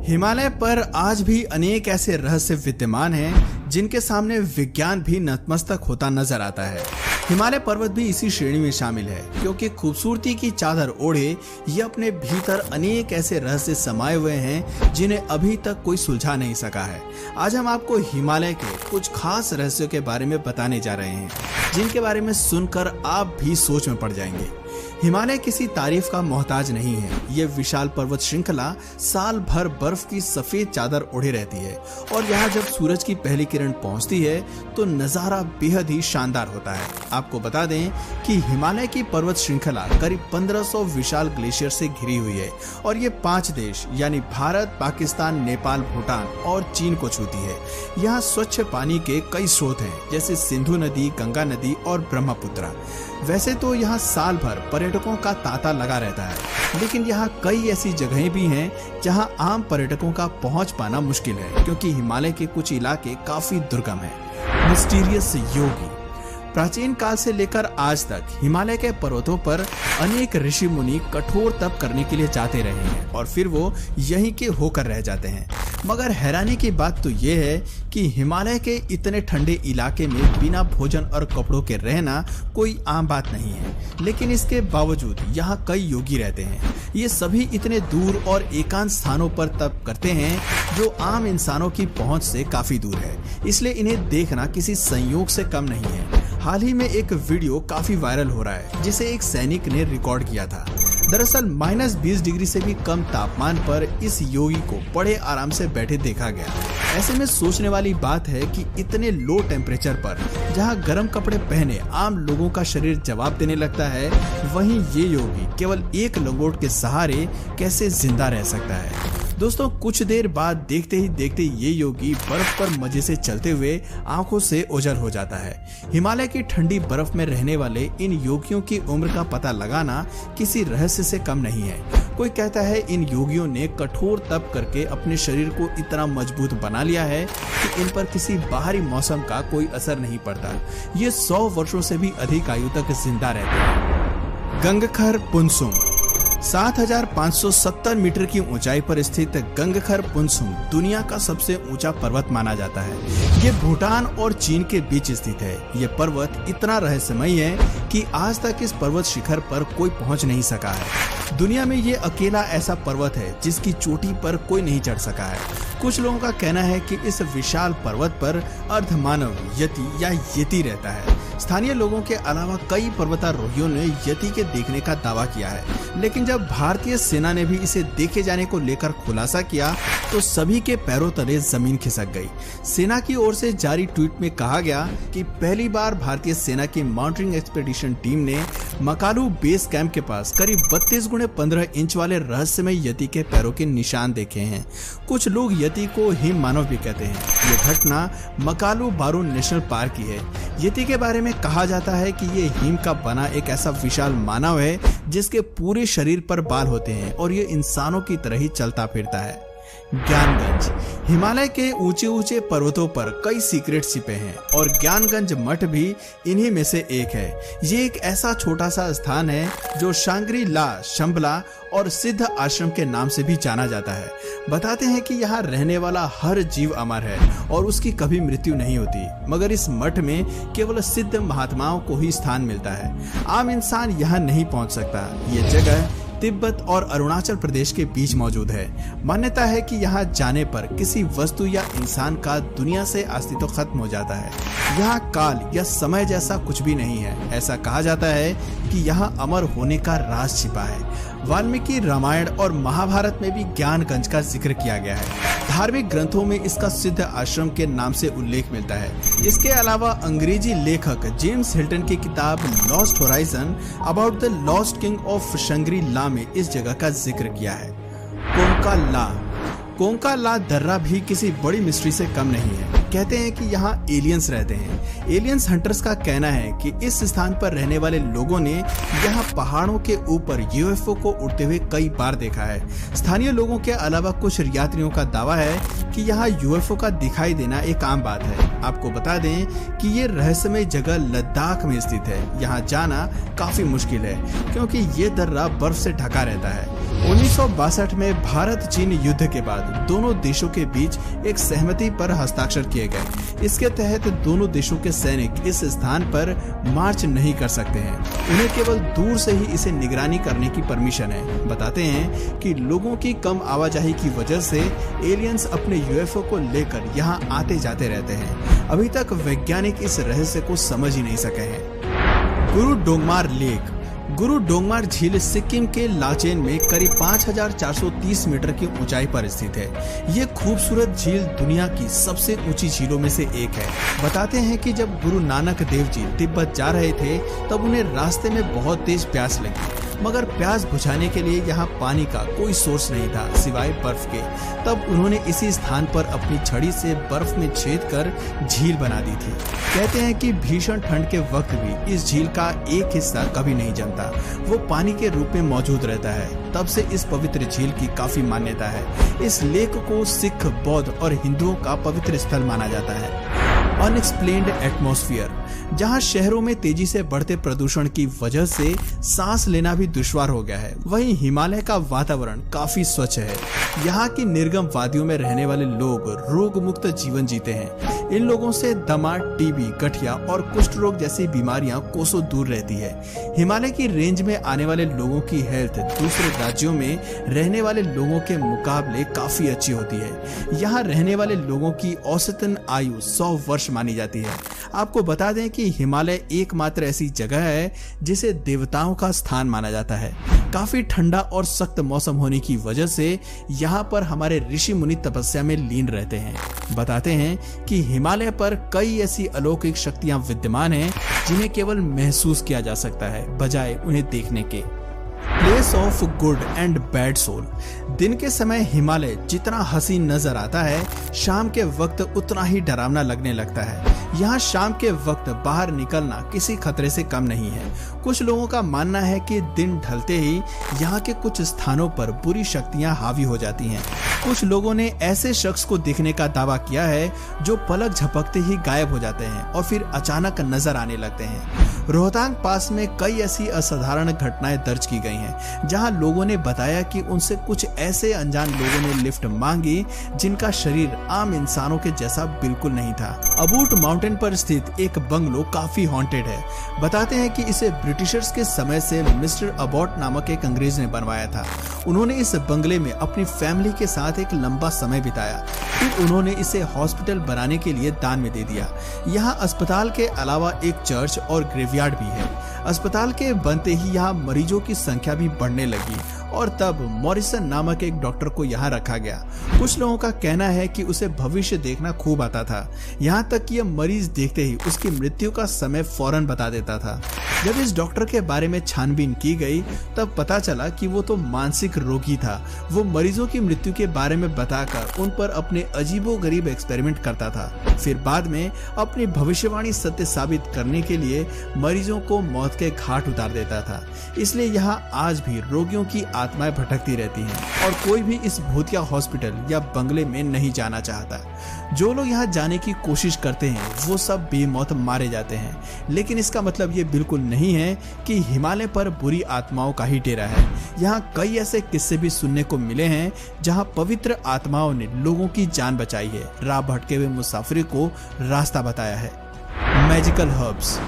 हिमालय पर आज भी अनेक ऐसे रहस्य विद्यमान हैं जिनके सामने विज्ञान भी नतमस्तक होता नजर आता है। हिमालय पर्वत भी इसी श्रेणी में शामिल है, क्योंकि खूबसूरती की चादर ओढ़े ये अपने भीतर अनेक ऐसे रहस्य समाये हुए हैं जिन्हें अभी तक कोई सुलझा नहीं सका है। आज हम आपको हिमालय के कुछ खास रहस्यों के बारे में बताने जा रहे हैं, जिनके बारे में सुनकर आप भी सोच में पड़ जाएंगे। हिमालय किसी तारीफ का मोहताज नहीं है। ये विशाल पर्वत श्रृंखला साल भर बर्फ की सफेद चादर ओढ़े रहती है और यहाँ जब सूरज की पहली किरण पहुँचती है तो नजारा बेहद ही शानदार होता है। आपको बता दें कि हिमालय की पर्वत श्रृंखला करीब 1500 विशाल ग्लेशियर से घिरी हुई है और ये 5 देश यानी भारत, पाकिस्तान, नेपाल, भूटान और चीन को छूती है। यहाँ स्वच्छ पानी के कई स्रोत हैं, जैसे सिंधु नदी, गंगा नदी और ब्रह्मपुत्र। वैसे तो यहाँ साल भर पर्यटकों का तांता लगा रहता है, लेकिन यहाँ कई ऐसी जगहें भी हैं जहाँ आम पर्यटकों का पहुँच पाना मुश्किल है, क्योंकि हिमालय के कुछ इलाके काफी दुर्गम हैं। मिस्टीरियस योगी। प्राचीन काल से लेकर आज तक हिमालय के पर्वतों पर अनेक ऋषि मुनि कठोर तप करने के लिए जाते रहे हैं और फिर वो यहीं के होकर रह जाते हैं। मगर हैरानी की बात तो ये है कि हिमालय के इतने ठंडे इलाके में बिना भोजन और कपड़ों के रहना कोई आम बात नहीं है, लेकिन इसके बावजूद यहाँ कई योगी रहते हैं। ये सभी इतने दूर और एकांत स्थानों पर तप करते हैं जो आम इंसानों की पहुंच से काफी दूर है, इसलिए इन्हें देखना किसी संयोग से कम नहीं है। हाल ही में एक वीडियो काफी वायरल हो रहा है, जिसे एक सैनिक ने रिकॉर्ड किया था। दरअसल -20 डिग्री से भी कम तापमान पर इस योगी को बड़े आराम से बैठे देखा गया। ऐसे में सोचने वाली बात है कि इतने लो टेम्परेचर पर जहां गर्म कपड़े पहने आम लोगों का शरीर जवाब देने लगता है, वहीं ये योगी केवल एक लंगोट के सहारे कैसे जिंदा रह सकता है। दोस्तों, कुछ देर बाद देखते ही देखते ये योगी बर्फ पर मजे से चलते हुए आंखों से ओझल हो जाता है। हिमालय की ठंडी बर्फ में रहने वाले इन योगियों की उम्र का पता लगाना किसी रहस्य से कम नहीं है। कोई कहता है इन योगियों ने कठोर तप करके अपने शरीर को इतना मजबूत बना लिया है कि इन पर किसी बाहरी मौसम का कोई असर नहीं पड़ता। ये 100 वर्षों से भी अधिक आयु तक जिंदा रहते हैं। गंगखर पुनसुम। 7570 मीटर की ऊंचाई पर स्थित गंगखर पुनसुम दुनिया का सबसे ऊंचा पर्वत माना जाता है। ये भूटान और चीन के बीच स्थित है। ये पर्वत इतना रहस्यमय है कि आज तक इस पर्वत शिखर पर कोई पहुंच नहीं सका है। दुनिया में ये अकेला ऐसा पर्वत है जिसकी चोटी पर कोई नहीं चढ़ सका है। कुछ लोगों का कहना है कि इस विशाल पर्वत पर अर्धमानव यति या येती रहता है। स्थानीय लोगों के अलावा कई पर्वतारोहियों ने यति के देखने का दावा किया है, लेकिन जब भारतीय सेना ने भी इसे देखे जाने को लेकर खुलासा किया तो सभी के पैरों तले जमीन खिसक गई। सेना की ओर से जारी ट्वीट में कहा गया कि पहली बार भारतीय सेना की माउंटेनिंग एक्सपेडिशन टीम ने मकालू बेस कैंप के पास करीब 32x15 इंच वाले रहस्यमय यति के पैरों के निशान देखे हैं। कुछ लोग यति को हिम मानव भी कहते हैं। ये घटना मकालू बारू नेशनल पार्क की है। यति के बारे में कहा जाता है कि ये हिम का बना एक ऐसा विशाल मानव है जिसके पूरे शरीर पर बाल होते हैं और ये इंसानों की तरह ही चलता फिरता है। ज्ञानगंज। हिमालय के ऊंचे ऊंचे पर्वतों पर कई सीक्रेट छिपे हैं और ज्ञानगंज मठ भी इन्हीं में से एक है। ये एक ऐसा छोटा सा स्थान है जो शांग्री ला, शंबला और सिद्ध आश्रम के नाम से भी जाना जाता है। बताते हैं कि यहाँ रहने वाला हर जीव अमर है और उसकी कभी मृत्यु नहीं होती, मगर इस मठ में केवल सिद्ध महात्माओं को ही स्थान मिलता है। आम इंसान यहाँ नहीं पहुँच सकता। ये जगह तिब्बत और अरुणाचल प्रदेश के बीच मौजूद है। मान्यता है कि यहाँ जाने पर किसी वस्तु या इंसान का दुनिया से अस्तित्व खत्म हो जाता है। यहाँ काल या समय जैसा कुछ भी नहीं है। ऐसा कहा जाता है कि यहाँ अमर होने का राज छिपा है। वाल्मीकि रामायण और महाभारत में भी ज्ञानगंज का जिक्र किया गया है। धार्मिक ग्रंथों में इसका सिद्ध आश्रम के नाम से उल्लेख मिलता है। इसके अलावा अंग्रेजी लेखक जेम्स हिल्टन की किताब Lost Horizon about the lost king of Shangri La में इस जगह का जिक्र किया है। कोंका ला दर्रा भी किसी बड़ी मिस्ट्री से कम नहीं है। कहते हैं कि यहाँ एलियंस रहते हैं। एलियंस हंटर्स का कहना है कि इस स्थान पर रहने वाले लोगों ने यहाँ पहाड़ों के ऊपर यूएफओ को उड़ते हुए कई बार देखा है। स्थानीय लोगों के अलावा कुछ यात्रियों का दावा है कि यहाँ यूएफओ का दिखाई देना एक आम बात है। आपको बता दें कि ये रहस्यमय जगह लद्दाख में स्थित है। यहाँ जाना काफी मुश्किल है क्योंकि ये दर्रा बर्फ से ढका रहता है। 1962 में भारत चीन युद्ध के बाद दोनों देशों के बीच एक सहमति पर हस्ताक्षर किए गए। इसके तहत दोनों देशों के सैनिक इस स्थान पर मार्च नहीं कर सकते हैं। उन्हें केवल दूर से ही इसे निगरानी करने की परमिशन है। बताते हैं कि लोगों की कम आवाजाही की वजह से एलियंस अपने यूएफओ को लेकर यहाँ आते जाते रहते हैं। अभी तक वैज्ञानिक इस रहस्य को समझ ही नहीं सके हैं। गुरु डोंगमार लेक। गुरु डोंगमार झील सिक्किम के लाचेन में करीब 5430 मीटर की ऊंचाई पर स्थित है। ये खूबसूरत झील दुनिया की सबसे ऊंची झीलों में से एक है। बताते हैं कि जब गुरु नानक देव जी तिब्बत जा रहे थे तब उन्हें रास्ते में बहुत तेज प्यास लगी, मगर प्यास बुझाने के लिए यहाँ पानी का कोई सोर्स नहीं था सिवाय बर्फ के। तब उन्होंने इसी स्थान पर अपनी छड़ी से बर्फ में छेद कर झील बना दी थी। कहते हैं कि भीषण ठंड के वक्त भी इस झील का एक हिस्सा कभी नहीं जमता, वो पानी के रूप में मौजूद रहता है। तब से इस पवित्र झील की काफी मान्यता है। इस लेक को सिख, बौद्ध और हिंदुओं का पवित्र स्थल माना जाता है। अनएक्सप्लेन्ड एटमॉस्फेयर, जहां शहरों में तेजी से बढ़ते प्रदूषण की वजह से सांस लेना भी दुश्वार हो गया है, वहीं हिमालय का वातावरण काफी स्वच्छ है। यहाँ की निर्गम वादियों में रहने वाले लोग रोग मुक्त जीवन जीते हैं। इन लोगों से दमा, टीबी, गठिया और कुष्ठ रोग जैसी बीमारियां कोसों दूर रहती है। हिमालय की रेंज में आने वाले लोगों की हेल्थ दूसरे राज्यों में रहने वाले लोगों के मुकाबले काफी अच्छी होती है। यहाँ रहने वाले लोगों की औसतन आयु 100 वर्ष मानी जाती है। आपको बता दें कि हिमालय एकमात्र ऐसी जगह है जिसे देवताओं का स्थान माना जाता है। काफी ठंडा और सख्त मौसम होने की वजह से यहाँ पर हमारे ऋषि मुनि तपस्या में लीन रहते हैं। बताते हैं कि हिमालय पर कई ऐसी अलौकिक शक्तियां विद्यमान हैं जिन्हें केवल महसूस किया जा सकता है बजाय उन्हें देखने के। Place of good and bad soul. दिन के समय हिमालय जितना हसीन नजर आता है, शाम के वक्त उतना ही डरावना लगने लगता है। यहाँ शाम के वक्त बाहर निकलना किसी खतरे से कम नहीं है। कुछ लोगों का मानना है कि दिन ढलते ही यहाँ के कुछ स्थानों पर बुरी शक्तियाँ हावी हो जाती हैं। कुछ लोगों ने ऐसे शख्स को देखने का दावा किया है जो पलक झपकते ही गायब हो जाते हैं और फिर अचानक नजर आने लगते हैं। रोहतांग पास में कई ऐसी असाधारण घटनाएं दर्ज की गई हैं, जहां लोगों ने बताया कि उनसे कुछ ऐसे अनजान लोगों ने लिफ्ट मांगी जिनका शरीर आम इंसानों के जैसा बिल्कुल नहीं था। अबूट माउंटेन पर स्थित एक बंगलो काफी हॉन्टेड है। बताते हैं कि इसे ब्रिटिशर्स के समय से मिस्टर अबॉट नामक एक अंग्रेज ने बनवाया था। उन्होंने इस बंगले में अपनी फैमिली के साथ एक लंबा समय बिताया, फिर उन्होंने इसे हॉस्पिटल बनाने के लिए दान में दे दिया। यहाँ अस्पताल के अलावा एक चर्च और ग्रेवयार्ड भी है। अस्पताल के बनते ही यहाँ मरीजों की संख्या भी बढ़ने लगी और तब मॉरिसन नामक एक डॉक्टर को यहाँ रखा गया। कुछ लोगों का कहना है कि उसे भविष्य देखना खूब आता था, यहाँ तक कि यह मरीज देखते ही उसकी मृत्यु का समय फौरन बता देता था। जब इस डॉक्टर के बारे में छानबीन की गई तब पता चला कि वो तो मानसिक रोगी था। वो मरीजों की मृत्यु के बारे में बताकर उन पर अपने अजीबोगरीब एक्सपेरिमेंट करता था, फिर बाद में अपनी भविष्यवाणी सत्य साबित करने के लिए मरीजों को मौत के घाट उतार देता था। इसलिए यहाँ आज भी रोगियों की आत्माएं भटकती रहती हैं और कोई भी इस भूतिया हॉस्पिटल या बंगले में नहीं जाना चाहता। जो लोग यहाँ जाने की कोशिश करते हैं वो सब बेमौत मारे जाते हैं, लेकिन इसका मतलब ये बिल्कुल नहीं है कि हिमालय पर बुरी आत्माओं का ही डेरा है। यहाँ कई ऐसे किस्से भी सुनने को मिले हैं जहाँ पवित्र आत्माओं ने लोगों की जान बचाई है, राह भटके हुए मुसाफिर को रास्ता बताया है। Magical herbs.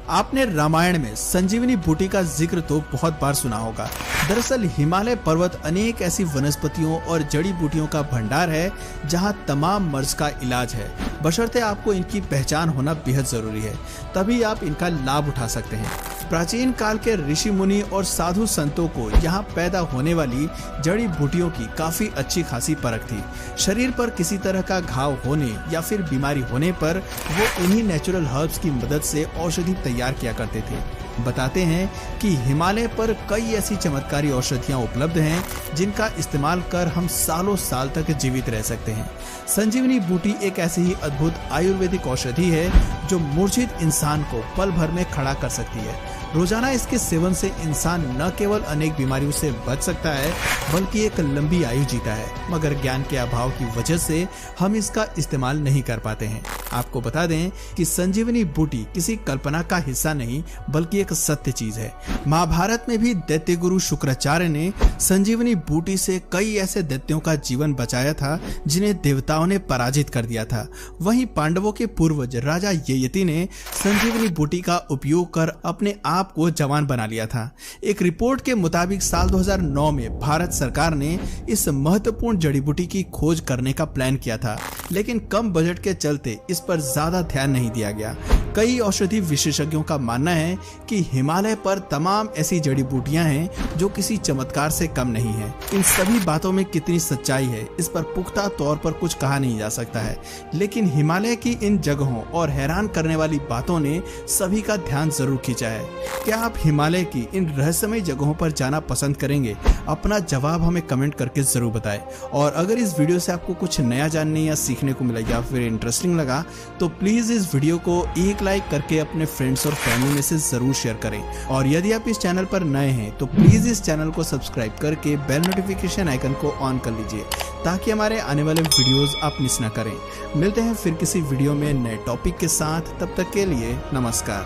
आपने रामायण में संजीवनी बूटी का जिक्र तो बहुत बार सुना होगा। दरअसल हिमालय पर्वत अनेक ऐसी वनस्पतियों और जड़ी बूटियों का भंडार है जहां तमाम मर्ज का इलाज है, बशर्ते आपको इनकी पहचान होना बेहद जरूरी है, तभी आप इनका लाभ उठा सकते हैं। प्राचीन काल के ऋषि मुनि और साधु संतों को यहाँ पैदा होने वाली जड़ी बूटियों की काफी अच्छी खासी परख थी। शरीर पर किसी तरह का घाव होने या फिर बीमारी होने पर वो इन्हीं नेचुरल हर्ब्स की मदद से औषधि तैयार किया करते थे। बताते हैं कि हिमालय पर कई ऐसी चमत्कारी औषधियां उपलब्ध हैं जिनका इस्तेमाल कर हम सालों साल तक जीवित रह सकते हैं। संजीवनी बूटी एक ऐसी ही अद्भुत आयुर्वेदिक औषधि है जो मूर्छित इंसान को पल भर में खड़ा कर सकती है। रोजाना इसके सेवन से इंसान न केवल अनेक बीमारियों से बच सकता है बल्कि एक लंबी आयु जीता है, मगर ज्ञान के अभाव की वजह से हम इसका इस्तेमाल नहीं कर पाते हैं। आपको बता दें कि संजीवनी बूटी किसी कल्पना का हिस्सा नहीं बल्कि एक सत्य चीज है। महाभारत में भी दैत्य गुरु शुक्राचार्य ने संजीवनी बूटी से कई ऐसे दैत्यों का जीवन बचाया था जिन्हें देवताओं ने पराजित कर दिया था। वहीं पांडवों के पूर्वज राजा ययति ने संजीवनी बूटी का उपयोग कर अपने आप को जवान बना लिया था। एक रिपोर्ट के मुताबिक साल 2009 में भारत सरकार ने इस महत्वपूर्ण जड़ी बूटी की खोज करने का प्लान किया था, लेकिन कम बजट के चलते इस पर ज्यादा ध्यान नहीं दिया गया। कई औषधि विशेषज्ञों का मानना है कि हिमालय पर तमाम ऐसी जड़ी बूटियां हैं जो किसी चमत्कार से कम नहीं है। इन सभी बातों में कितनी सच्चाई है इस पर पुख्ता तौर पर कुछ कहा नहीं जा सकता है, लेकिन हिमालय की इन जगहों और हैरान करने वाली बातों ने सभी का ध्यान जरूर खींचा है। क्या आप हिमालय की इन रहस्यमय जगहों पर जाना पसंद करेंगे? अपना जवाब हमें कमेंट करके जरूर बताएं। और अगर इस वीडियो से आपको कुछ नया जानने या सीखने को मिला या फिर इंटरेस्टिंग लगा तो प्लीज इस वीडियो को एक लाइक करके अपने फ्रेंड्स और फैमिली में से जरूर शेयर करें। और यदि आप इस चैनल पर नए हैं तो प्लीज इस चैनल को सब्सक्राइब करके बेल नोटिफिकेशन आइकन को ऑन कर लीजिए ताकि हमारे आने वाले वीडियोस आप मिस न करें। मिलते हैं फिर किसी वीडियो में नए टॉपिक के साथ, तब तक के लिए नमस्कार।